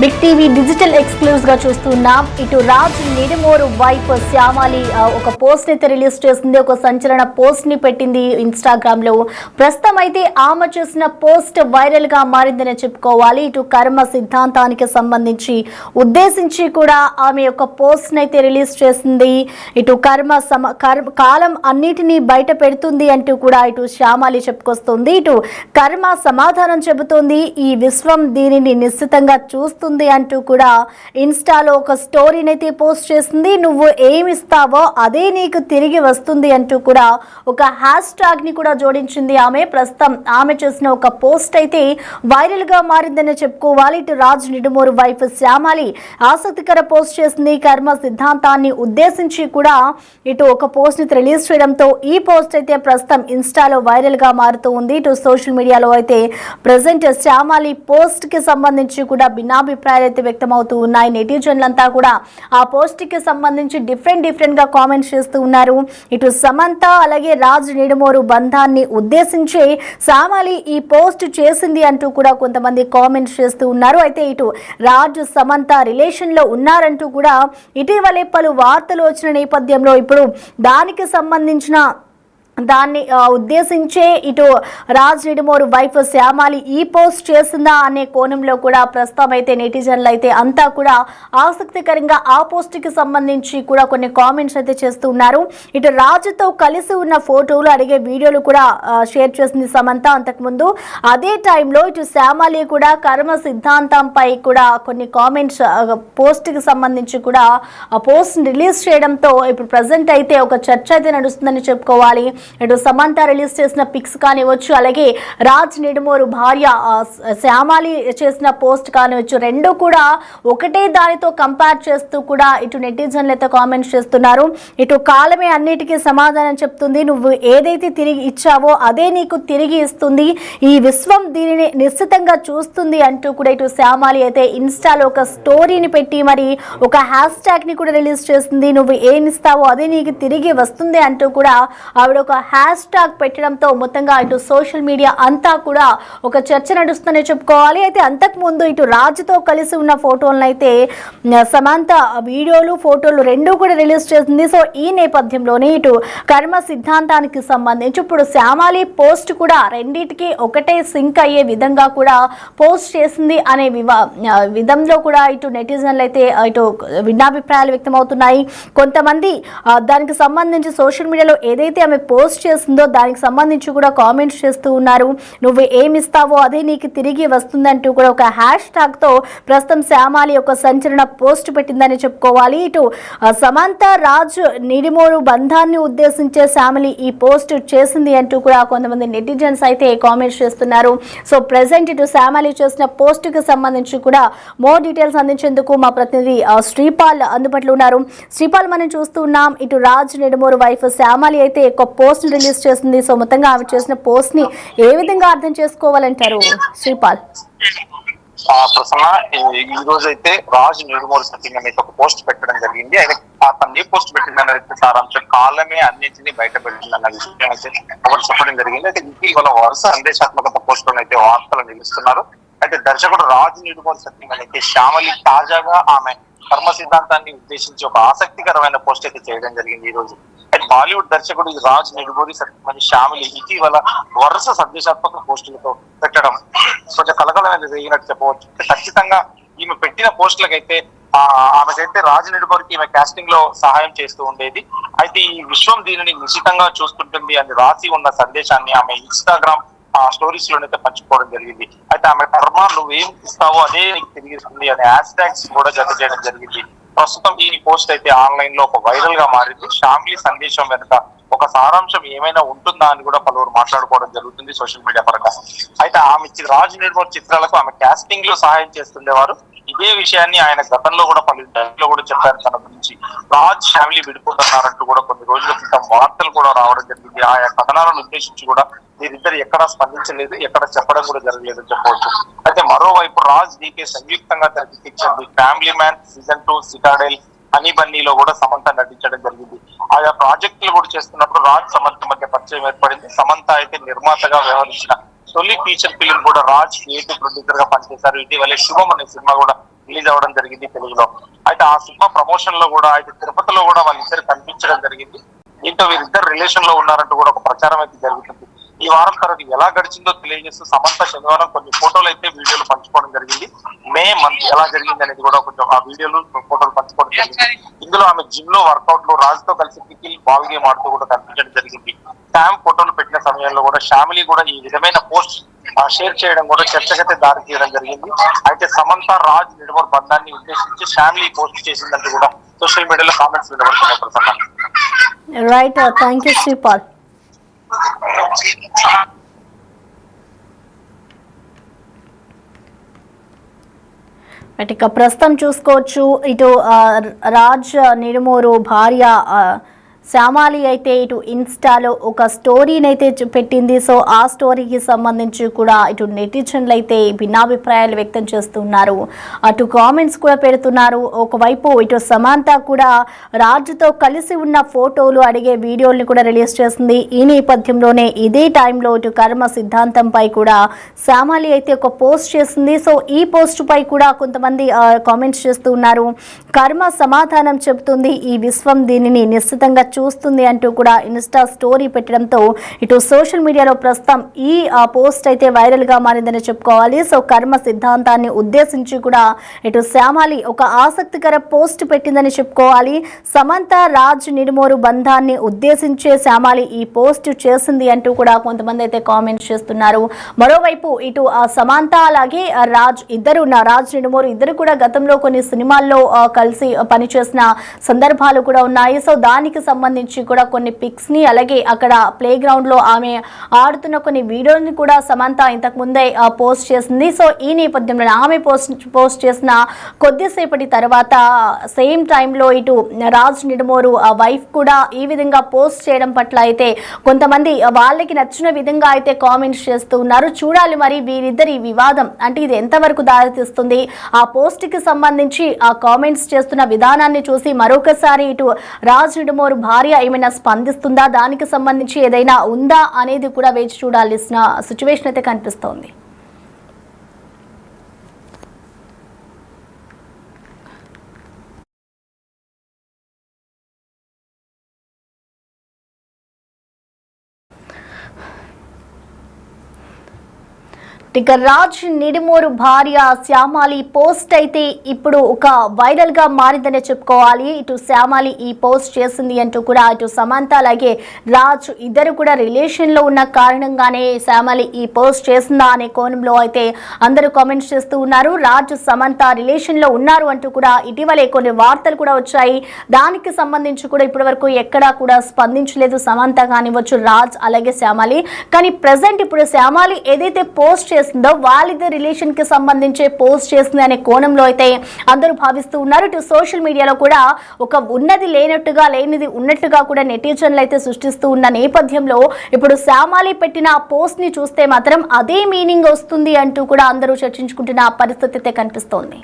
Big TV digital exclusive గా చూస్తున్నాం. ఇటు రాజ్ నిడిమోరు వైఫ్ శ్యామాలి ఒక పోస్ట్ అయితే రిలీజ్ చేసింది. ఒక సంచలన పోస్ట్ ని పెట్టింది ఇన్స్టాగ్రామ్ లో. ప్రస్తుతం అయితే ఆమె చేసిన పోస్ట్ వైరల్ గా మారిందని చెప్పుకోవాలి. ఇటు కర్మ సిద్ధాంతానికి సంబంధించి ఉద్దేశించి కూడా ఆమె ఒక పోస్ట్ అయితే రిలీజ్ చేసింది. ఇటు కాలం అన్నిటినీ బయట పెడుతుంది అంటూ కూడా ఇటు శ్యామాలి చెప్పుకొస్తుంది. ఇటు కర్మ సమాధానం చెబుతోంది. ఈ విశ్వం దీనిని నిశ్చితంగా చూస్తుంది అంటూ కూడా ఇన్స్టాలో ఒక స్టోరీని అయితే పోస్ట్ చేసింది. నువ్వు ఏమిస్తావో అదే నీకు తిరిగి వస్తుంది అంటూ కూడా ఒక హ్యాష్ ట్యాగ్ ని కూడా జోడించింది ఆమె. ప్రస్తుతం ఆమె చేసిన ఒక పోస్ట్ అయితే వైరల్ గా మారిందని చెప్పుకోవాలి. ఇటు రాజ్ నిడుమోరు వైఫ్ శ్యామాలి ఆసక్తికర పోస్ట్ చేసింది. కర్మ సిద్ధాంతాన్ని ఉద్దేశించి కూడా ఇటు ఒక పోస్ట్ ని రిలీజ్ చేయడంతో ఈ పోస్ట్ అయితే ప్రస్తుతం ఇన్స్టాలో వైరల్ గా మారుతూ ఉంది. ఇటు సోషల్ మీడియాలో అయితే ప్రజెంట్ శ్యామాలి పోస్ట్ కి సంబంధించి కూడా భిన్నాభిప్రాయాలు అయితే వ్యక్తమవుతూ ఉన్నాయి. నెటిజన్లంతా కూడా ఆ పోస్ట్ కి సంబంధించి డిఫరెంట్ గా కామెంట్స్ చేస్తూ ఉన్నారు. ఇటు సమంత అలాగే రాజ్ నిడుమోరు బంధాన్ని ఉద్దేశించి శ్యామాలి ఈ పోస్ట్ చేసింది అంటూ కూడా కొంతమంది కామెంట్స్ చేస్తూ ఉన్నారు. అయితే ఇటు రాజ్ సమంత రిలేషన్ లో ఉన్నారంటూ కూడా ఇటీవలే పలు వార్తలు వచ్చిన నేపథ్యంలో ఇప్పుడు దానికి సంబంధించిన దాన్ని ఉద్దేశించే ఇటు రాజ్ నిడుమోరు వైఫ్ శ్యామాలి ఈ పోస్ట్ చేసిందా అనే కోణంలో కూడా ప్రస్తుతం అయితే నెటిజన్లు అయితే అంతా కూడా ఆసక్తికరంగా ఆ పోస్ట్ కి సంబంధించి కూడా కొన్ని కామెంట్స్ అయితే చేస్తూ ఉన్నారు. ఇటు రాజుతో కలిసి ఉన్న ఫోటోలు అడిగే వీడియోలు కూడా షేర్ చేసింది సమంత. అంతకుముందు అదే టైంలో ఇటు శ్యామాలి కూడా కర్మ సిద్ధాంతంపై కూడా కొన్ని కామెంట్స్ పోస్ట్ కి సంబంధించి కూడా ఆ పోస్ట్ రిలీజ్ చేయడంతో ఇప్పుడు ప్రజెంట్ అయితే ఒక చర్చ అయితే నడుస్తుందని చెప్పుకోవాలి. ఇటు సమంత రిలీజ్ చేసిన పిక్స్ కానివచ్చు, అలాగే రాజ్ నిడుమోరు భార్య శ్యామాలి చేసిన పోస్ట్ కానివచ్చు, రెండు కూడా ఒకటే దానితో కంపేర్ చేస్తూ కూడా ఇటు నెటిజన్లు అయితే కామెంట్స్ చేస్తున్నారు. ఇటు కాలమే అన్నిటికీ సమాధానం చెప్తుంది. నువ్వు ఏదైతే తిరిగి ఇచ్చావో అదే నీకు తిరిగి ఇస్తుంది. ఈ విశ్వం దీనిని నిశ్చితంగా చూస్తుంది అంటూ కూడా ఇటు శ్యామాలి అయితే ఇన్స్టాలో ఒక స్టోరీని పెట్టి మరి ఒక హ్యాష్ ట్యాగ్ ని కూడా రిలీజ్ చేస్తుంది. నువ్వు ఏమిస్తావో అదే నీకు తిరిగి వస్తుంది అంటూ కూడా ఆవిడ ఒక హ్యాష్ ట్యాగ్ పెట్టడంతో మొత్తంగా ఇటు సోషల్ మీడియా అంతా కూడా ఒక చర్చ నడుస్తుందని చెప్పుకోవాలి. అయితే అంతకు ముందు ఇటు రాజుతో కలిసి ఉన్న ఫోటోలను అయితే సమంత వీడియోలు ఫోటోలు రెండూ కూడా రిలీజ్ చేసింది. సో ఈ నేపథ్యంలోనే ఇటు కర్మ సిద్ధాంతానికి సంబంధించి ఇప్పుడు శ్యామాలి పోస్ట్ కూడా రెండింటికి ఒకటే సింక్ అయ్యే విధంగా కూడా పోస్ట్ చేసింది అనే విధంలో కూడా ఇటు నెటిజన్లు అయితే ఇటు భిన్నాభిప్రాయాలు వ్యక్తమవుతున్నాయి. కొంతమంది దానికి సంబంధించి సోషల్ మీడియాలో ఏదైతే ఆమె పోస్ట్ చేస్తుందో దానికి సంబంధించి కూడా కామెంట్స్ చేస్తూ ఉన్నారు. నువ్వు ఏమిస్తావో అదే నీకు తిరిగి వస్తుందంటూ కూడా ఒక హ్యాష్ ట్యాగ్ తో ప్రస్తుతం శ్యామాలి ఒక సంచలన పోస్ట్ పెట్టిందని చెప్పుకోవాలి. ఇటు సమంత రాజ్ నిడిమోరు బంధాన్ని ఉద్దేశించే శ్యామాలి ఈ పోస్ట్ చేసింది అంటూ కూడా కొంతమంది నెటిజన్స్ అయితే కామెంట్స్ చేస్తున్నారు. సో ప్రెసెంట్ ఇటు శ్యామాలి చేసిన పోస్ట్ కి సంబంధించి కూడా మోర్ డీటెయిల్స్ అందించేందుకు మా ప్రతినిధి శ్రీపాల్ అందుబాటులో ఉన్నారు. శ్రీపాల్, మనం చూస్తూ ఉన్నాం ఇటు రాజ్ నిడుమోరు వైఫ్ శ్యామాలి అయితే ఒక పోస్ట్ రిలీజ్ చేస్తుంది. సో మొత్తంగా ఆమె చేసిన పోస్ట్ ని ఏ విధంగా అర్థం చేసుకోవాలంటారు శ్రీపాల్? ప్రసన్న, ఈ రోజు అయితే రాజ్ నిడుమోరు సత్యం అనేది ఒక పోస్ట్ పెట్టడం జరిగింది. ఆయన తను ఏ పోస్ట్ పెట్టిందనేది సారాంశం కాలమే అన్నింటినీ బయట పెట్టిందన్న విషయం అయితే ఒకటి చెప్పడం జరిగింది. అయితే ఇటీవల వరుస సందేశాత్మకత పోస్టులను అయితే వార్తలు నిలుస్తున్నారు. అయితే దర్శకుడు రాజ్ నిడుమోరు సత్యం అయితే శ్యామలి తాజాగా ఆమె కర్మ సిద్ధాంతాన్ని ఉద్దేశించి ఒక ఆసక్తికరమైన పోస్ట్ అయితే చేయడం జరిగింది ఈ రోజు. అయితే బాలీవుడ్ దర్శకుడు రాజ్ నిడుమోరు సత్యం శ్యామలి ఇటీవల వరుస సందేశాత్మక పోస్టులతో పెట్టడం కొంచెం కలకలమైన జరిగినట్టు చెప్పవచ్చు. ఖచ్చితంగా ఈమె పెట్టిన పోస్టులకైతే ఆమెకైతే రాజ్ నిడుమోరుకి ఈమె కాస్టింగ్ లో సహాయం చేస్తూ ఉండేది. అయితే ఈ విశ్వం దీనిని నిశ్చితంగా చూస్తుంటుంది అని రాసి ఉన్న సందేశాన్ని ఆమె ఇన్స్టాగ్రామ్ స్టోరీస్ లోనైతే పంచుకోవడం జరిగింది. అయితే ఆమె కర్మ నువ్వేం ఇస్తావో అదే నీకు తిరిగిస్తుంది అనే హ్యాష్ ట్యాగ్స్ కూడా జత చేయడం జరిగింది. ప్రస్తుతం ఈ పోస్ట్ అయితే ఆన్లైన్ లో ఒక వైరల్ గా మారింది. శ్యామలి సందేశం వెనుక ఒక సారాంశం ఏమైనా ఉంటుందా అని కూడా పలువురు మాట్లాడుకోవడం జరుగుతుంది సోషల్ మీడియా పరంగా. అయితే ఆమె రాజ్ నిడుమోరు చిత్రాలకు ఆమె కాస్టింగ్ లో సహాయం చేస్తుండేవారు. ఇదే విషయాన్ని ఆయన గతంలో కూడా పలు ఇంటర్వ్యూలో కూడా చెప్పారు. తన గురించి రాజ్ ఫ్యామిలీ విడిపోతున్నారంటూ కూడా కొన్ని రోజుల క్రితం వార్తలు కూడా రావడం జరిగింది. ఆయా కథనాలను ఉద్దేశించి కూడా వీరిద్దరు ఎక్కడా స్పందించలేదు, ఎక్కడ చెప్పడం కూడా జరగలేదని చెప్పవచ్చు. అయితే మరోవైపు రాజ్ డీకే సంయుక్తంగా తెరకెక్కించింది family man season 2, Citadel, honey బన్నీలో కూడా సమంత నటించడం జరిగింది. ఆయా ప్రాజెక్టులు కూడా చేస్తున్నప్పుడు రాజ్ సమంత మధ్య పరిచయం ఏర్పడింది. సమంత అయితే నిర్మాతగా వ్యవహరించిన తొలి ఫీచర్ ఫిలిం కూడా రాజ్ క్రియేటివ్ ప్రొడ్యూసర్ గా పనిచేశారు. ఇటీవలే శుభం అనే సినిమా కూడా రిలీజ్ అవ్వడం జరిగింది తెలుగులో. అయితే ఆ సినిమా ప్రమోషన్ లో కూడా అయితే తిరుపతిలో కూడా వాళ్ళిద్దరు కనిపించడం జరిగింది. దీంతో వీరిద్దరు రిలేషన్ లో ఉన్నారంటూ కూడా ఒక ప్రచారం అయితే జరుగుతుంది. ఈ వారం తర్వాత ఎలా గడిచిందో తెలియజేస్తూ సమంత శనివారం కొన్ని ఫోటోలు అయితే వీడియోలు పంచుకోవడం జరిగింది. మే మంత్ ఎలా జరిగింది అనేది కూడా కొంచెం ఆ వీడియోలు ఫోటోలు పంచుకోవడం జరిగింది. ఇందులో ఆమె జిమ్ లో వర్కౌట్ లో రాజ్ తో కలిసి పికిల్ బాల్ గేమ్ ఆడుతూ కూడా కనిపించడం జరిగింది. శామ్ ఫోటోలు పెట్టిన సమయంలో కూడా షామిలీ కూడా ఈ విధమైన పోస్ట్ షేర్ చేయడం కూడా చర్చకైతే దారి తీయడం జరిగింది. అయితే సమంత రాజ్ నిడుమూరు బంధాన్ని ఉద్దేశించి షామిలీ పోస్ట్ చేసిందంటూ కూడా సోషల్ మీడియాలో కామెంట్స్ వినబడుతున్నాయి Prasanna. Right, thank you Sripal. ఇక ప్రస్తుతం చూసుకోవచ్చు, ఇటు రాజ్ నిడుమూరు భార్య శ్యామాలి అయితే ఇటు ఇన్స్టాలో ఒక స్టోరీని అయితే పెట్టింది. సో ఆ స్టోరీకి సంబంధించి కూడా ఇటు నెటిజన్లు అయితే భిన్నాభిప్రాయాలు వ్యక్తం చేస్తున్నారు, అటు కామెంట్స్ కూడా పెడుతున్నారు. ఒకవైపు ఇటు సమంత కూడా రాజుతో కలిసి ఉన్న ఫోటోలు అడిగే వీడియోల్ని కూడా రిలీజ్ చేసింది. ఈ నేపథ్యంలోనే ఇదే టైంలో ఇటు కర్మ సిద్ధాంతంపై కూడా శ్యామాలి అయితే ఒక పోస్ట్ చేసింది. సో ఈ పోస్ట్ పై కూడా కొంతమంది కామెంట్స్ చేస్తూ ఉన్నారు. కర్మ సమాధానం చెబుతుంది, ఈ విశ్వం దీనిని నిశ్చితంగా చూస్తుంది అంటూ కూడా ఇన్స్టా స్టోరీ పెట్టడంతో ఇటు సోషల్ మీడియాలో ప్రస్తుతం ఈ పోస్ట్ అయితే వైరల్ గా మారిందని చెప్పుకోవాలి. సో కర్మ సిద్ధాంతాన్ని ఉద్దేశించి కూడా ఇటు శ్యామాలి ఒక ఆసక్తికర పోస్ట్ పెట్టిందని చెప్పుకోవాలి. సమంత రాజ్ నిడుమూరు బంధాన్ని ఉద్దేశించే శ్యామాలి ఈ పోస్ట్ చేసింది అంటూ కూడా కొంతమంది అయితే కామెంట్స్ చేస్తున్నారు. మరోవైపు ఇటు సమంత అలాగే రాజ్ నిడుమూరు ఇద్దరు కూడా గతంలో కొన్ని సినిమాల్లో కలిసి పనిచేసిన సందర్భాలు కూడా ఉన్నాయి. సో దానికి సంబంధించి కూడా కొన్ని పిక్స్ ని అలాగే అక్కడ ప్లే గ్రౌండ్ లో ఆమె ఆడుతున్న కొన్ని వీడియోని కూడా సమంత ఇంతకు ముందే పోస్ట్ చేసింది. సో ఈ నేపథ్యంలో ఆమె పోస్ట్ చేసిన కొద్దిసేపటి తర్వాత సేమ్ టైంలో ఇటు రాజ్ నిడుమూరు వైఫ్ కూడా ఈ విధంగా పోస్ట్ చేయడం పట్ల అయితే కొంతమంది వాళ్ళకి నచ్చిన విధంగా అయితే కామెంట్స్ చేస్తూ ఉన్నారు. చూడాలి మరి వీరిద్దరి వివాదం అంటే ఇది ఎంతవరకు దారితీస్తుంది. ఆ పోస్ట్ కి సంబంధించి ఆ కామెంట్స్ చేస్తున్న విధానాన్ని చూసి మరొకసారి ఇటు రాజ్ నిడుమూరు భార్య ఏమైనా స్పందిస్తుందా, దానికి సంబంధించి ఏదైనా ఉందా అనేది కూడా వేచి చూడాల్సిన సిచ్యువేషన్ అయితే కనిపిస్తోంది. ఇక రాజ్ నిడుమూరు భార్య శ్యామాలి పోస్ట్ అయితే ఇప్పుడు ఒక వైరల్ గా మారిందనే చెప్పుకోవాలి. ఇటు శ్యామాలి ఈ పోస్ట్ చేసింది అంటూ కూడా ఇటు సమంత అలాగే రాజ్ ఇద్దరు కూడా రిలేషన్ లో ఉన్న కారణంగానే శ్యామాలి ఈ పోస్ట్ చేసిందా అనే కోణంలో అయితే అందరూ కామెంట్స్ చేస్తూ ఉన్నారు. రాజ్ సమంత రిలేషన్ లో ఉన్నారు అంటూ కూడా ఇటీవలే కొన్ని వార్తలు కూడా వచ్చాయి. దానికి సంబంధించి కూడా ఇప్పటి వరకు ఎక్కడా కూడా స్పందించలేదు సమంత కానివ్వచ్చు, రాజ్ అలాగే శ్యామాలి. కానీ ప్రెసెంట్ ఇప్పుడు శ్యామాలి ఏదైతే పోస్ట్ వాళ్ళిద్దరి రిలేషన్ కి సంబంధించి పోస్ట్ చేస్తుంది అనే కోణంలో అయితే అందరూ భావిస్తూ ఉన్నారు. ఇటు సోషల్ మీడియాలో కూడా ఒక ఉన్నది లేనట్టుగా లేనిది ఉన్నట్టుగా కూడా నెటిజన్లు అయితే సృష్టిస్తూ ఉన్న నేపథ్యంలో ఇప్పుడు శ్యామాలి పెట్టిన పోస్ట్ ని చూస్తే మాత్రం అదే మీనింగ్ వస్తుంది అంటూ కూడా అందరూ చర్చించుకుంటున్న పరిస్థితి అయితే కనిపిస్తోంది.